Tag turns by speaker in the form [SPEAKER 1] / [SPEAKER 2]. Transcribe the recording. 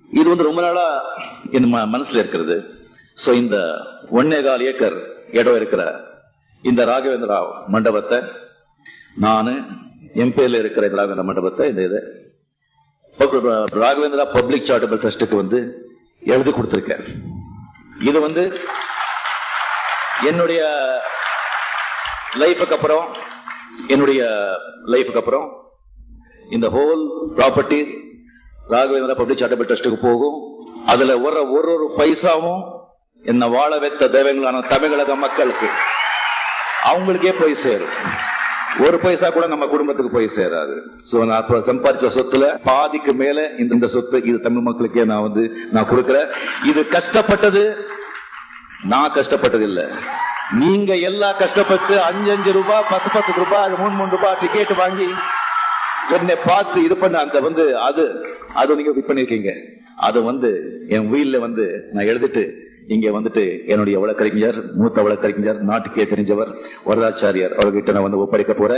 [SPEAKER 1] இது வந்து ரொம்ப நாளா என் மனசுல இருக்கிறது. சோ இந்த 1.25 ஏக்கர் இடம் இருக்கிற இந்த ராகவேந்திரா மண்டபத்தை நானு எம்பேல இருக்கிற ராகவேந்திரா மண்டபத்தை இந்த ராகவேந்திரா பப்ளிக் சாரிட்டபிள் ட்ரஸ்டுக்கு வந்து எழுதி கொடுத்திருக்கேன். இது வந்து என்னுடைய லைஃபுக்கு அப்புறம் இந்த whole property Raghavendra public charitable ட்ரஸ்டுக்கு போகும். அதுல ஒரு பைசாவும் என்ன வாழ வைத்த தெய்வங்களான தமிழக மக்களுக்கு அவங்களுக்கே போய் சேரும். ஒரு பைசா கூட நம்ம குடும்பத்துக்கு போய் சேராது. நான் சம்பாதிச்ச சொத்துல பாதிக்கு மேல இந்த சொத்து இது தமிழ் மக்களுக்கே நான் கொடுக்கிறேன். இது கஷ்டப்பட்டது நான் கஷ்டப்பட்டது இல்ல, நீங்க எல்லாம் கஷ்டப்பட்டு 5 ரூபாய் 10 ரூபாய் 3 ரூபாய் டிக்கெட் வாங்கி என்னை பார்த்து இது பண்ண அந்த அது நீங்க இது பண்ணிருக்கீங்க. அது என் வீல்ல நான் எழுதிட்டு இங்க என்னுடைய வழக்கறிஞர், மூத்த வழக்கறிஞர், நாட்டுக்கே தெரிஞ்சவர் வரதாச்சாரியார் அவர்கிட்ட நான் ஒப்படைக்க போறேன்.